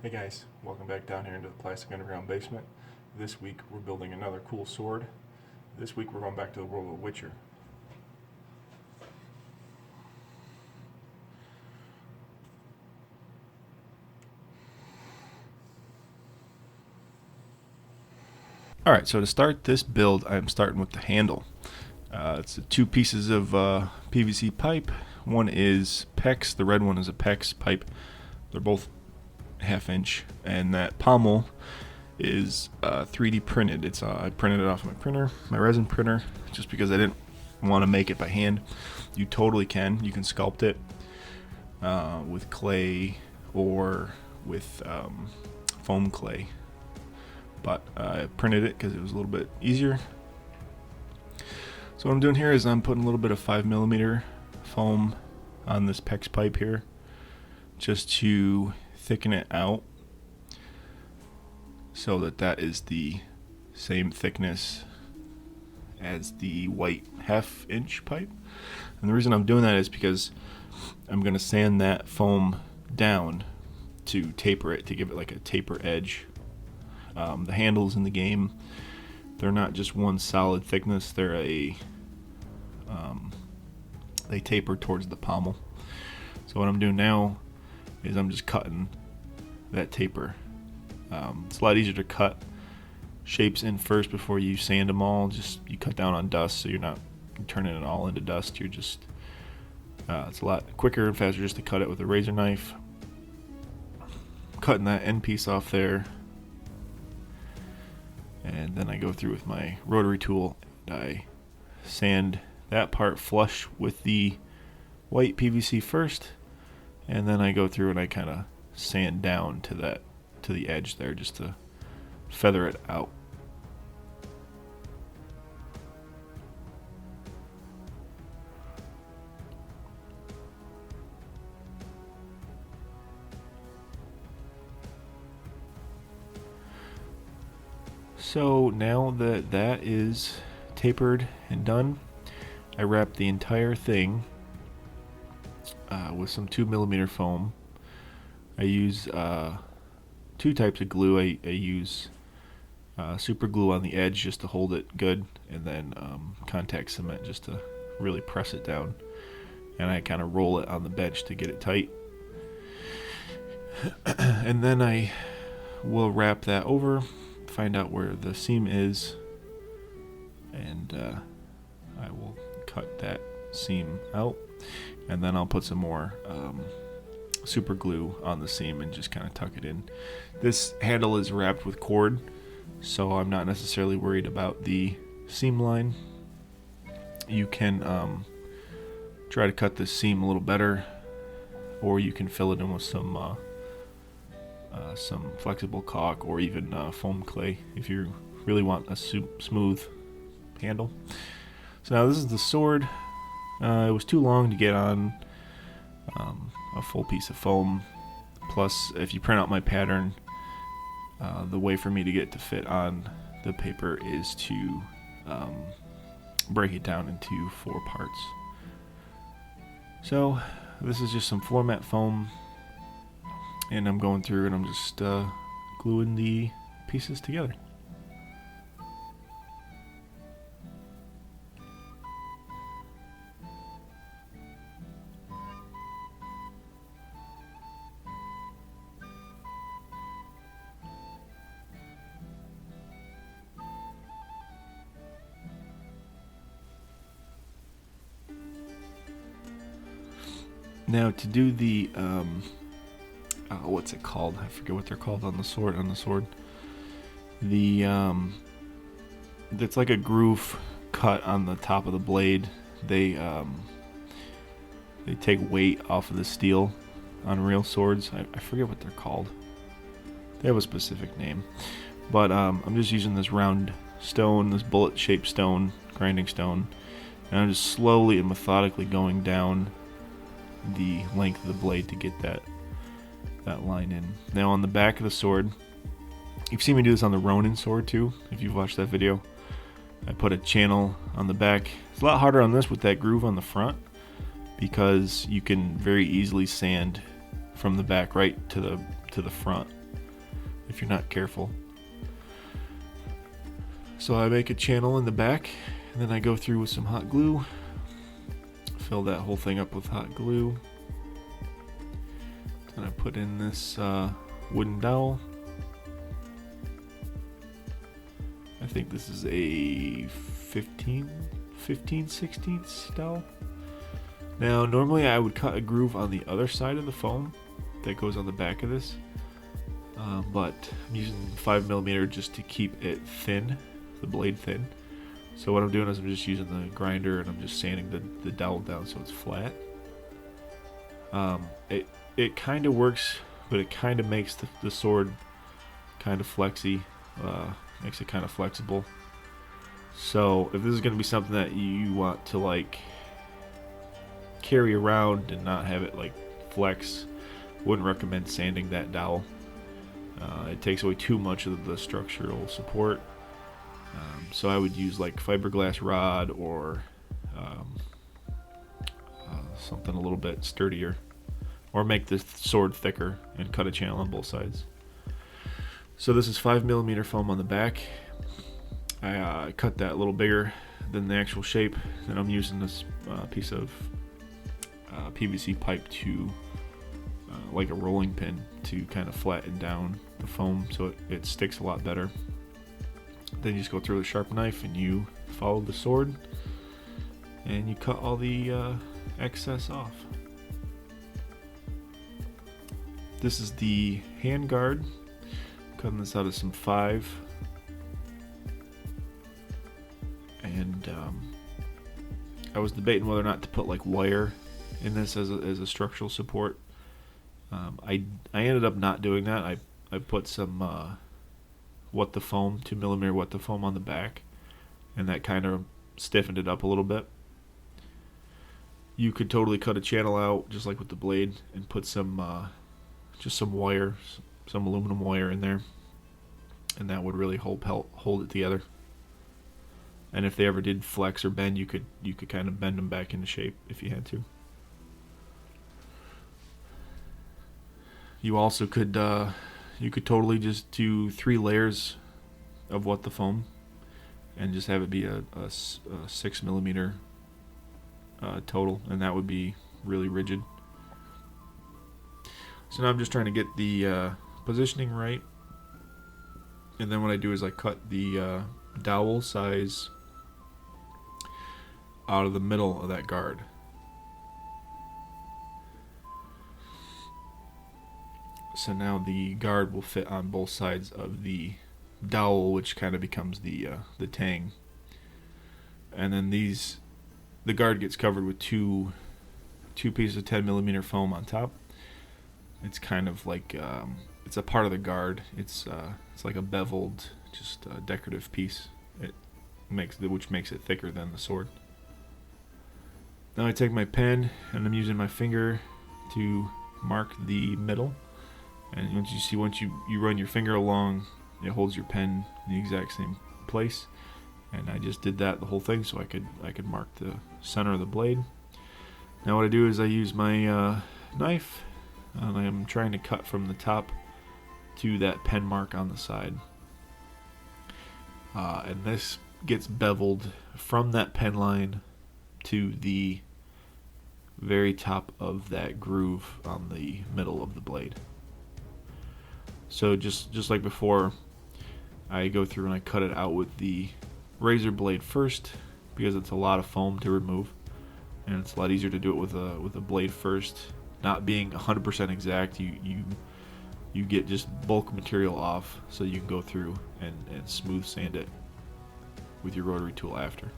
Hey guys, welcome back down here into the plastic underground basement. This week we're building another cool sword. This week we're going back to the world of Witcher. Alright, so to start this build I'm starting with the handle. It's two pieces of PVC pipe. One is PEX, the red one is a PEX pipe. They're both ½ inch, and that pommel is 3D printed. It's I printed it off my printer, my resin printer, just because I didn't want to make it by hand. You totally can. You can sculpt it with clay or with foam clay, but I printed it because it was a little bit easier. So what I'm doing here is I'm putting a little bit of 5mm foam on this PEX pipe here, just to thicken it out so that is the same thickness as the white ½ inch pipe. And the reason I'm doing that is because I'm going to sand that foam down to taper it, to give it like a taper edge. The handles in the game, they're not just one solid thickness, they're they taper towards the pommel. So what I'm doing now is I'm just cutting that taper. It's a lot easier to cut shapes in first before you sand them all. Just you cut down on dust, so you're not turning it all into dust. You're just it's a lot quicker and faster just to cut it with a razor knife. Cutting that end piece off there, and then I go through with my rotary tool and I sand that part flush with the white PVC first, and then I go through and I kind of sand down to the edge there just to feather it out. So now that that is tapered and done, I wrap the entire thing with some 2mm foam. I use two types of glue. I use super glue on the edge just to hold it good, and then contact cement just to really press it down. And I kind of roll it on the bench to get it tight. And then I will wrap that over, find out where the seam is, and I will cut that seam out, and then I'll put some more super glue on the seam and just kind of tuck it in. This handle is wrapped with cord, so I'm not necessarily worried about the seam line. You can try to cut this seam a little better, or you can fill it in with some flexible caulk or even foam clay if you really want a smooth handle. So now this is the sword. It was too long to get on a full piece of foam. Plus, if you print out my pattern, the way for me to get it to fit on the paper is to break it down into 4 parts. So this is just some floor mat foam, and I'm going through and I'm just gluing the pieces together. Now to do the what's it called? I forget what they're called on the sword. The it's like a groove cut on the top of the blade. They take weight off of the steel on real swords. I forget what they're called. They have a specific name, but I'm just using this round stone, this bullet-shaped stone, grinding stone, and I'm just slowly and methodically going down the length of the blade to get that line in. Now on the back of the sword, you've seen me do this on the Ronin sword too, if you've watched that video. I put a channel on the back. It's a lot harder on this with that groove on the front, because you can very easily sand from the back right to the front. if you're not careful. So I make a channel in the back, and then I go through with some hot glue, fill that whole thing up with hot glue. Then I put in this wooden dowel. I think this is a 15/16 dowel. Now normally I would cut a groove on the other side of the foam that goes on the back of this, but I'm using 5mm just to keep it thin, the blade thin. So what I'm doing is I'm just using the grinder and I'm just sanding the dowel down so it's flat. It kind of works, but it kind of makes the sword kind of flexy, makes it kind of flexible. So if this is going to be something that you want to like carry around and not have it like flex, wouldn't recommend sanding that dowel. It takes away too much of the structural support. So I would use like fiberglass rod or something a little bit sturdier, or make the sword thicker and cut a channel on both sides. So this is 5mm foam on the back. I cut that a little bigger than the actual shape. Then I'm using this piece of PVC pipe to like a rolling pin to kind of flatten down the foam so it sticks a lot better. Then you just go through with a sharp knife and you follow the sword and you cut all the excess off. This is the hand guard. Cutting this out of some 5. And I was debating whether or not to put like wire in this as a structural support. I ended up not doing that. I put some 2mm what the foam on the back, and that kind of stiffened it up a little bit. You could totally cut a channel out just like with the blade and put some just some wire, some aluminum wire in there, and that would really hold it together. And if they ever did flex or bend, you could kind of bend them back into shape if you had to. You also could totally just do 3 layers of what the foam and just have it be a 6mm total, and that would be really rigid. So now I'm just trying to get the positioning right, and then what I do is I cut the dowel size out of the middle of that guard. So now the guard will fit on both sides of the dowel, which kind of becomes the tang. And then the guard gets covered with two pieces of 10mm foam on top. It's kind of like it's a part of the guard. It's like a beveled, just decorative piece. Which makes it thicker than the sword. Now I take my pen and I'm using my finger to mark the middle. And once you run your finger along, it holds your pen in the exact same place. And I just did that the whole thing so I could mark the center of the blade. Now what I do is I use my knife, and I am trying to cut from the top to that pen mark on the side. And this gets beveled from that pen line to the very top of that groove on the middle of the blade. So just like before, I go through and I cut it out with the razor blade first, because it's a lot of foam to remove, and it's a lot easier to do it with a blade first. Not being 100% exact, you get just bulk material off, so you can go through and smooth sand it with your rotary tool after.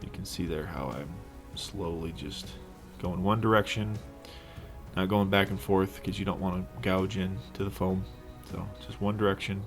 You can see there how I'm slowly just going one direction, not going back and forth, because you don't want to gouge into the foam. So just one direction.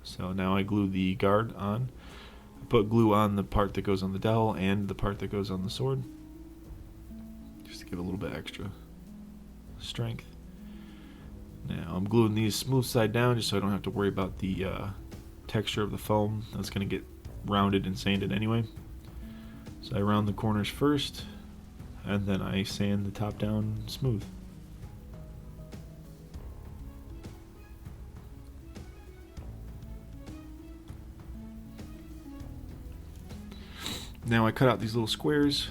So now I glue the guard on. I put glue on the part that goes on the dowel and the part that goes on the sword, just to give a little bit extra strength. Now I'm gluing these smooth side down just so I don't have to worry about the texture of the foam. That's going to get rounded and sanded anyway. So I round the corners first, and then I sand the top down smooth. Now I cut out these little squares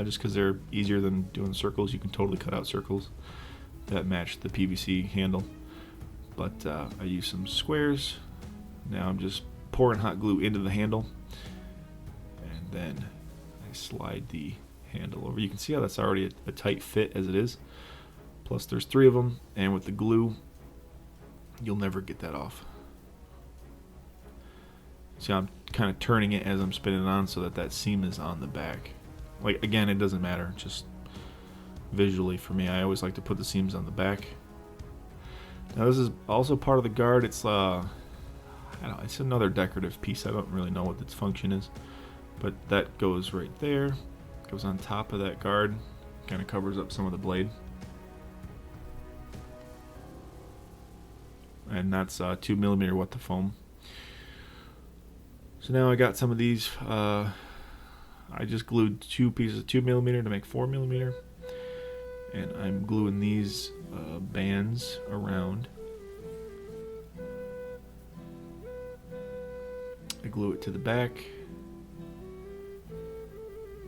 just because they're easier than doing circles. You can totally cut out circles that match the PVC handle. But I use some squares. Now I'm just pouring hot glue into the handle, and then I slide the handle over. You can see how that's already a tight fit as it is. Plus there's 3 of them, and with the glue, you'll never get that off. See, I'm kind of turning it as I'm spinning it on so that that seam is on the back. Like, again, it doesn't matter, just visually for me, I always like to put the seams on the back. Now this is also part of the guard. It's I don't know, it's another decorative piece. I don't really know what its function is, but that goes right there. Goes on top of that guard, kind of covers up some of the blade. And that's 2mm width of foam. So now I got some of these. I just glued 2 pieces of 2mm to make 4mm, and I'm gluing these bands around. I glue it to the back.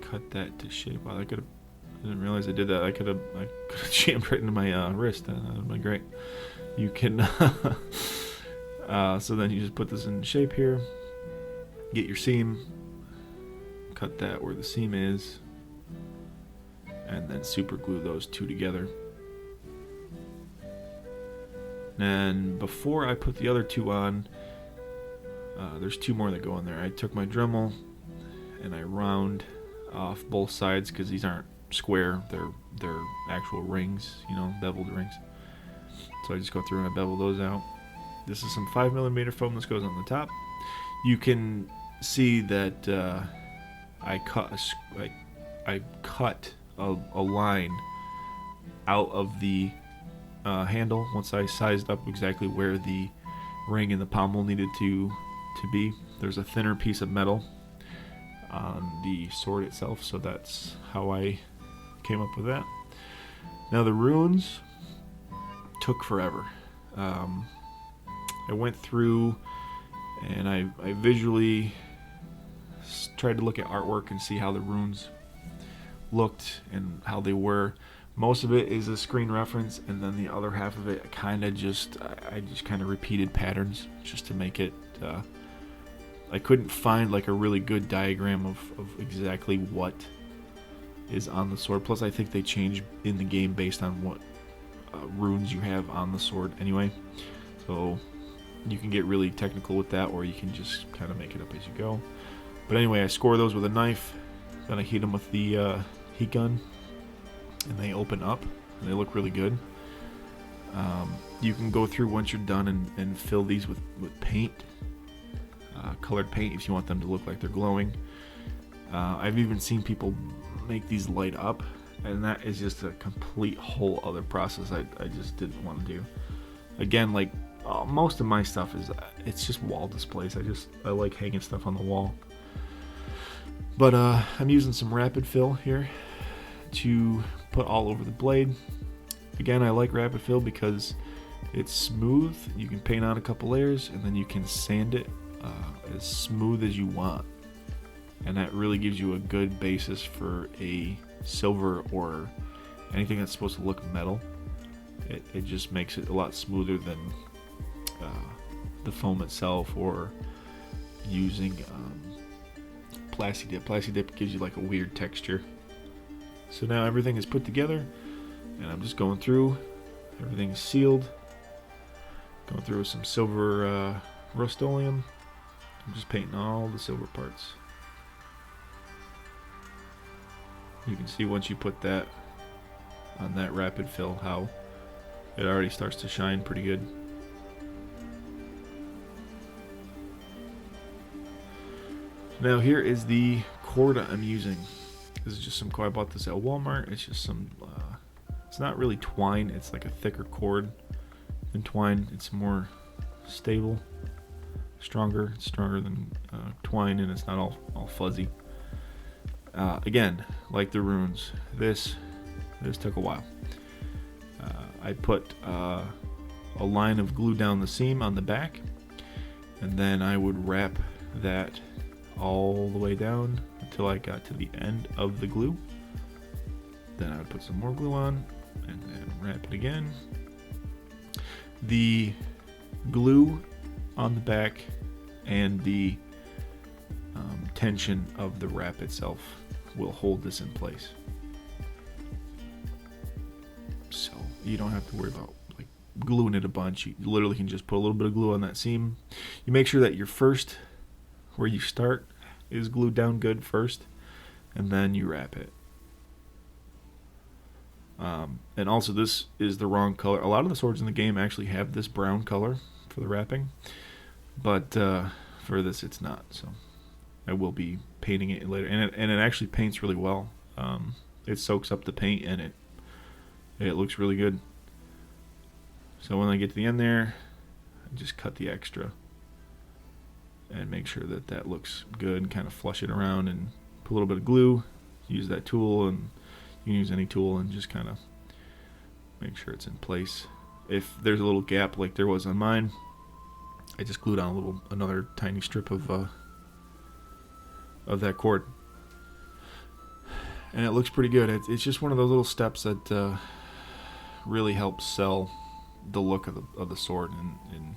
Cut that to shape. Wow, I didn't realize I did that. I could have jammed right into my wrist. That would have been great. You can. So then you just put this in shape here. Get your seam. Cut that where the seam is, and then super glue those 2 together. And before I put the other 2 on, there's 2 more that go in there. I took my Dremel and I round off both sides because these aren't square, they're actual rings, you know, beveled rings. So I just go through and I bevel those out. This is some 5mm foam. This goes on the top. You can see that I cut a line out of the handle once I sized up exactly where the ring and the pommel needed to be. There's a thinner piece of metal on the sword itself, so that's how I came up with that. Now the runes took forever. I went through and I visually tried to look at artwork and see how the runes looked and how they were. Most of it is a screen reference, and then the other half of it I just kind of repeated patterns just to make it. I couldn't find like a really good diagram of exactly what is on the sword. Plus I think they change in the game based on what runes you have on the sword anyway, so you can get really technical with that, or you can just kind of make it up as you go. But anyway, I score those with a knife, then I heat them with the heat gun, and they open up and they look really good. You can go through once you're done and fill these with paint, colored paint, if you want them to look like they're glowing. I've even seen people make these light up, and that is just a complete whole other process I just didn't want to do. Again, like most of my stuff it's just wall displays. I like hanging stuff on the wall. But I'm using some rapid fill here to put all over the blade. Again, I like rapid fill because it's smooth. You can paint on a couple layers and then you can sand it as smooth as you want, and that really gives you a good basis for a silver or anything that's supposed to look metal. It just makes it a lot smoother than the foam itself, or using Plasti Dip. Plasti Dip gives you like a weird texture. So now everything is put together, and I'm just going through. Everything is sealed. Going through with some silver Rust-Oleum. I'm just painting all the silver parts. You can see once you put that on that rapid fill how it already starts to shine pretty good. Now here is the cord I'm using. This is just some cord. I bought this at Walmart. It's just some, it's not really twine. It's like a thicker cord than twine. It's more stable, stronger. It's stronger than twine, and it's not all fuzzy. Again, like the runes, this took a while. I put a line of glue down the seam on the back, and then I would wrap that all the way down until I got to the end of the glue. Then I would put some more glue on and then wrap it again. The glue on the back and the tension of the wrap itself will hold this in place. So you don't have to worry about like gluing it a bunch. You literally can just put a little bit of glue on that seam. You make sure that your first, where you start, is glued down good first, and then you wrap it. And also, this is the wrong color. A lot of the swords in the game actually have this brown color for the wrapping, but for this it's not. So I will be painting it later, and it actually paints really well. It soaks up the paint, and it looks really good. So when I get to the end there, I just cut the extra and make sure that that looks good. Kind of flush it around and put a little bit of glue. Use that tool, and you can use any tool, and just kind of make sure it's in place. If there's a little gap like there was on mine, I just glued on another tiny strip of that cord, and it looks pretty good. It's just one of those little steps that really helps sell the look of the sword, and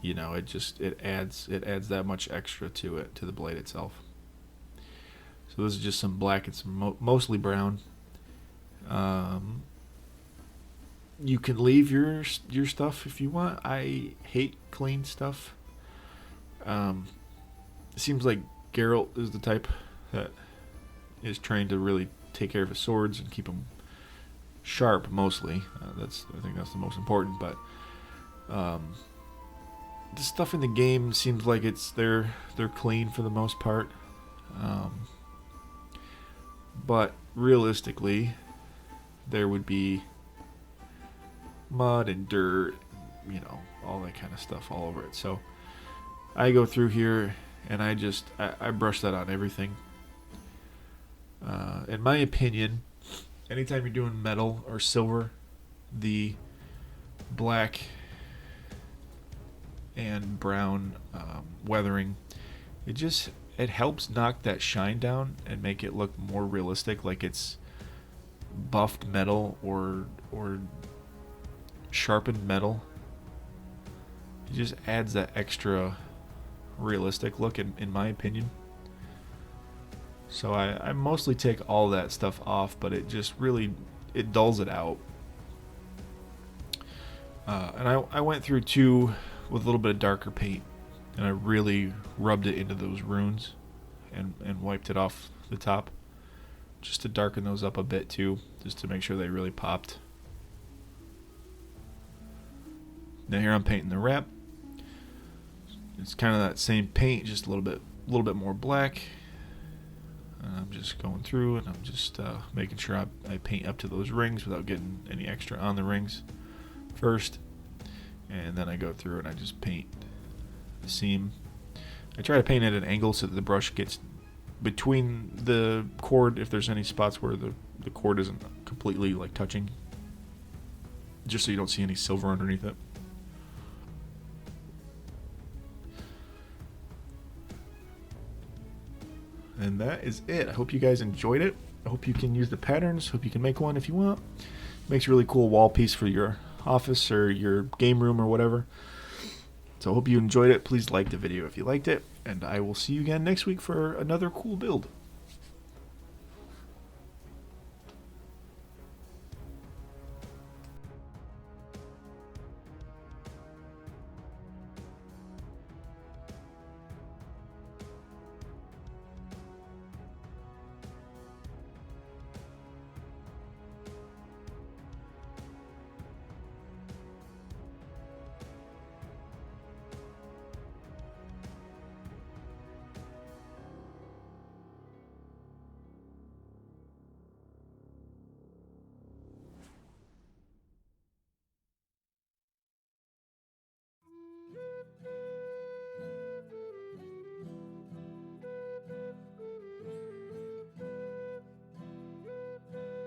you know, it adds that much extra to it, to the blade itself. So this is just some black and some mostly brown. You can leave your stuff if you want. I hate clean stuff. It seems like Geralt is the type that is trained to really take care of his swords and keep them sharp mostly. I think that's the most important. But the stuff in the game seems like they're clean for the most part. But realistically, there would be mud and dirt, you know, all that kind of stuff all over it. So I go through here and I brush that on everything. In my opinion, anytime you're doing metal or silver, the black and brown weathering, it helps knock that shine down and make it look more realistic, like it's buffed metal or sharpened metal. It just adds that extra realistic look in my opinion. So I mostly take all that stuff off, but it just really, it dulls it out. And I went through too with a little bit of darker paint, and I really rubbed it into those runes and wiped it off the top, just to darken those up a bit too, just to make sure they really popped. Now here I'm painting the wrap. It's kind of that same paint, just a little bit more black. And I'm just going through and I'm just making sure I paint up to those rings without getting any extra on the rings first. And then I go through and I just paint the seam. I try to paint at an angle so that the brush gets between the cord, if there's any spots where the cord isn't completely like touching, just so you don't see any silver underneath it. And that is it. I hope you guys enjoyed it. I hope you can use the patterns. Hope you can make one if you want. Makes a really cool wall piece for your office or your game room or whatever. So I hope you enjoyed it. Please like the video if you liked it. And I will see you again next week for another cool build.